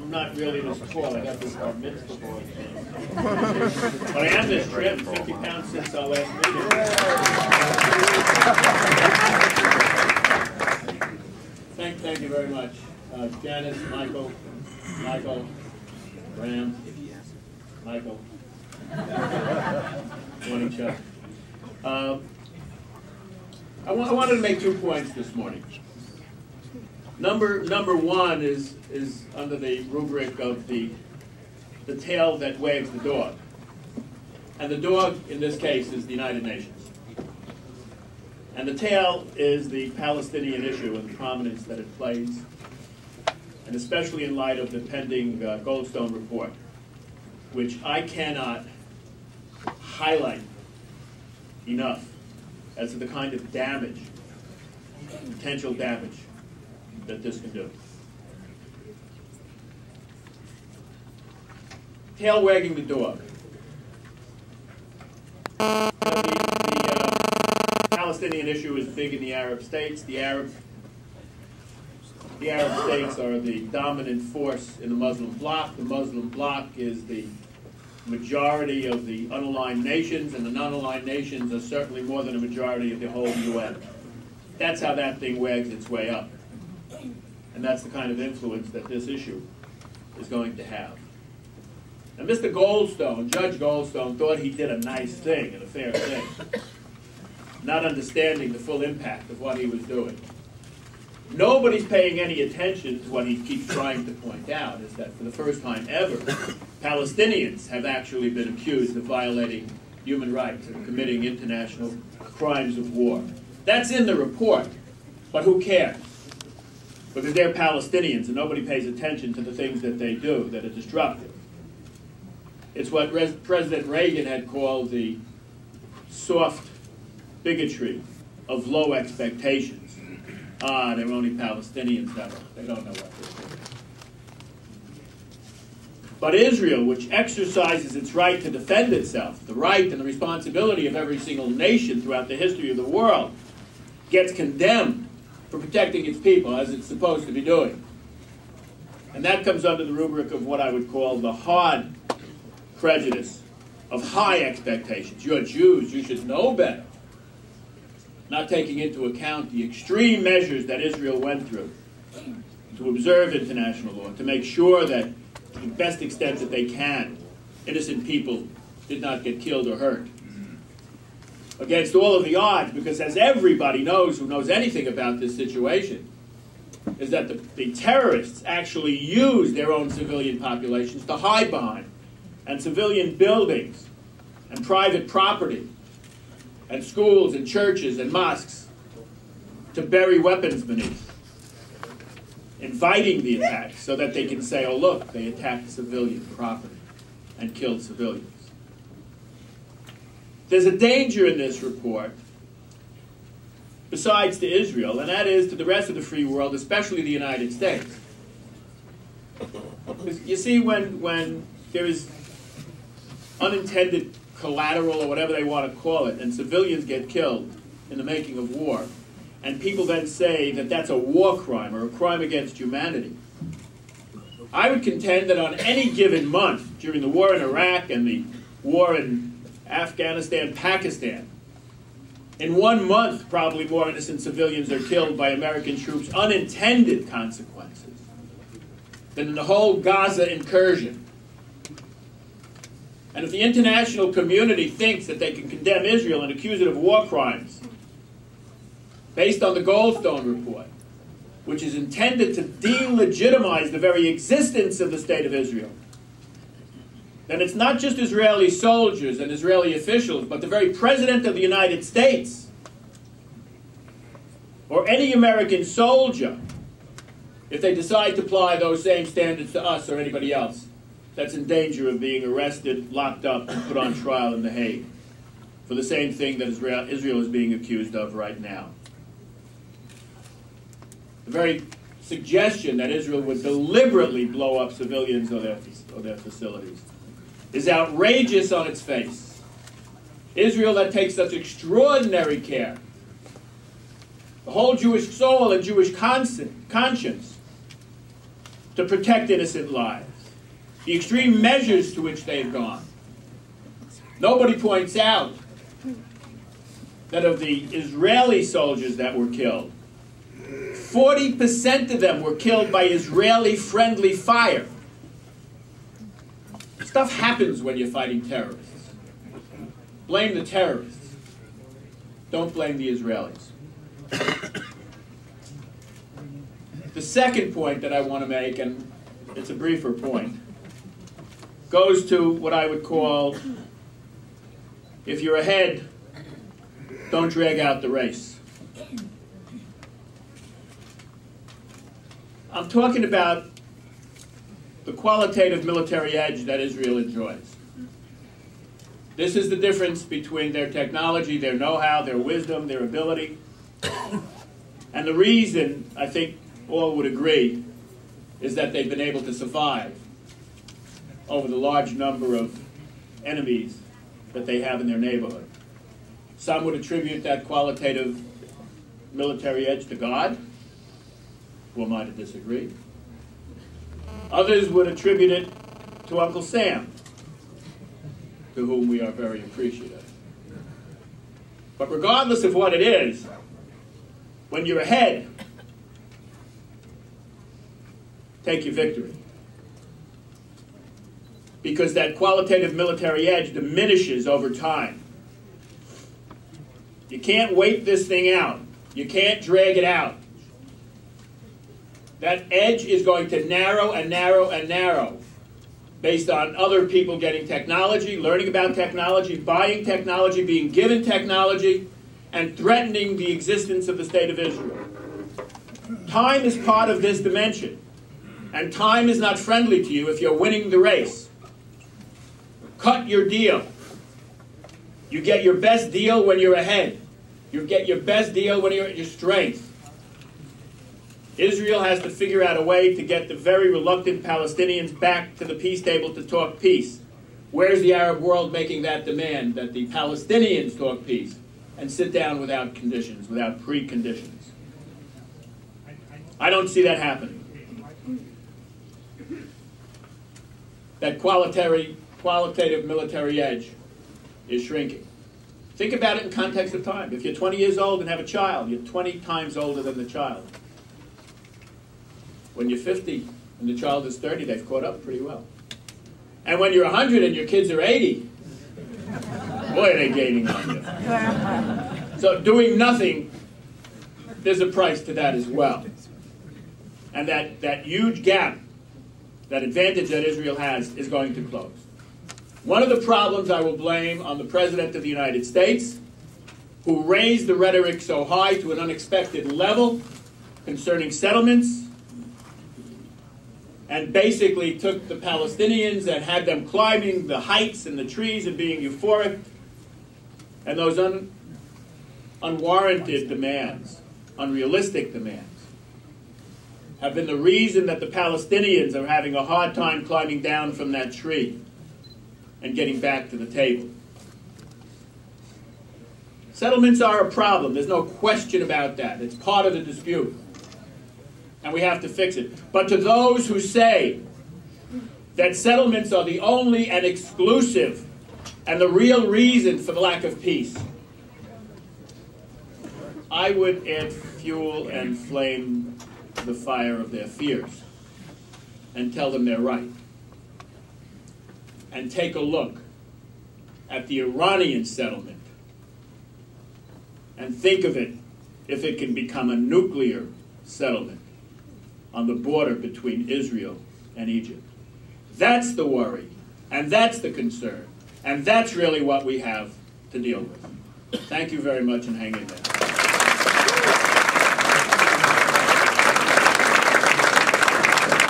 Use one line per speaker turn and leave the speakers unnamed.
I'm not really this tall. I got this bar mitzvah boy thing. But I am this trim, 50 pounds since our last meeting. Thank you very much. Janice, Michael, Graham, Michael. Morning, Chuck. I wanted to make 2 points this morning. Number one is under the rubric of the tail that wags the dog. And the dog, in this case, is the United Nations. And the tail is the Palestinian issue and the prominence that it plays, and especially in light of the pending Goldstone report, which I cannot highlight enough as to the kind of damage, potential damage, that this can do. Tail wagging the dog. The Palestinian issue is big in the Arab states. The Arab states are the dominant force in the Muslim bloc. The Muslim bloc is the majority of the unaligned nations, and the non-aligned nations are certainly more than a majority of the whole UN. That's how that thing wags its way up. And that's the kind of influence that this issue is going to have. Now, Mr. Goldstone, Judge Goldstone, thought he did a nice thing and a fair thing, not understanding the full impact of what he was doing. Nobody's paying any attention to what he keeps trying to point out, is that for the first time ever, Palestinians have actually been accused of violating human rights and committing international crimes of war. That's in the report, but who cares? Because they're Palestinians and nobody pays attention to the things that they do that are destructive. It's what President Reagan had called the soft bigotry of low expectations. Ah, they're only Palestinians, they don't know what they're doing. But Israel, which exercises its right to defend itself, the right and the responsibility of every single nation throughout the history of the world, gets condemned for protecting its people, as it's supposed to be doing. And that comes under the rubric of what I would call the hard prejudice of high expectations. You're Jews, you should know better. Not taking into account the extreme measures that Israel went through to observe international law, to make sure that, to the best extent that they can, innocent people did not get killed or hurt. Against all of the odds, because as everybody knows who knows anything about this situation, is that the terrorists actually use their own civilian populations to hide behind, and civilian buildings, and private property, and schools and churches and mosques, to bury weapons beneath, inviting the attack so that they can say, oh look, they attacked civilian property and killed civilians. There's a danger in this report, besides to Israel, and that is to the rest of the free world, especially the United States. You see, when there is unintended collateral, or whatever they want to call it, and civilians get killed in the making of war, and people then say that that's a war crime or a crime against humanity, I would contend that on any given month, during the war in Iraq and the war in Afghanistan, Pakistan, in 1 month, probably more innocent civilians are killed by American troops, unintended consequences, than in the whole Gaza incursion. And if the international community thinks that they can condemn Israel and accuse it of war crimes, based on the Goldstone report, which is intended to delegitimize the very existence of the state of Israel, then it's not just Israeli soldiers and Israeli officials, but the very President of the United States, or any American soldier, if they decide to apply those same standards to us or anybody else, that's in danger of being arrested, locked up, and put on trial in The Hague for the same thing that Israel is being accused of right now. The very suggestion that Israel would deliberately blow up civilians or their facilities is outrageous on its face. Israel that takes such extraordinary care, the whole Jewish soul and Jewish conscience, to protect innocent lives, the extreme measures to which they've gone. Nobody points out that of the Israeli soldiers that were killed, 40% of them were killed by Israeli-friendly fire. Stuff happens when you're fighting terrorists. Blame the terrorists. Don't blame the Israelis. The second point that I want to make, and it's a briefer point, goes to what I would call, if you're ahead, don't drag out the race. I'm talking about the qualitative military edge that Israel enjoys. This is the difference between their technology, their know-how, their wisdom, their ability. And the reason, I think all would agree, is that they've been able to survive over the large number of enemies that they have in their neighborhood. Some would attribute that qualitative military edge to God. Who am I to disagree? Others would attribute it to Uncle Sam, to whom we are very appreciative. But regardless of what it is, when you're ahead, take your victory. Because that qualitative military edge diminishes over time. You can't wait this thing out. You can't drag it out. That edge is going to narrow and narrow and narrow based on other people getting technology, learning about technology, buying technology, being given technology, and threatening the existence of the State of Israel. Time is part of this dimension, and time is not friendly to you if you're winning the race. Cut your deal. You get your best deal when you're ahead. You get your best deal when you're at your strength. Israel has to figure out a way to get the very reluctant Palestinians back to the peace table to talk peace. Where's the Arab world making that demand, that the Palestinians talk peace and sit down without conditions, without preconditions? I don't see that happening. That qualitative military edge is shrinking. Think about it in context of time. If you're 20 years old and have a child, you're 20 times older than the child. When you're 50 and the child is 30, they've caught up pretty well. And when you're 100 and your kids are 80, boy, are they gaining on you. So doing nothing, there's a price to that as well. And that huge gap, that advantage that Israel has, is going to close. One of the problems I will blame on the President of the United States, who raised the rhetoric so high to an unexpected level concerning settlements, and basically took the Palestinians and had them climbing the heights and the trees and being euphoric, and those unwarranted demands, unrealistic demands, have been the reason that the Palestinians are having a hard time climbing down from that tree and getting back to the table. Settlements are a problem. There's no question about that. It's part of the dispute. And we have to fix it. But to those who say that settlements are the only and exclusive and the real reason for the lack of peace, I would add fuel and flame the fire of their fears and tell them they're right. And take a look at the Iranian settlement and think of it if it can become a nuclear settlement on the border between Israel and Egypt. That's the worry, and that's the concern, and that's really what we have to deal with. Thank you very much, and hang in there.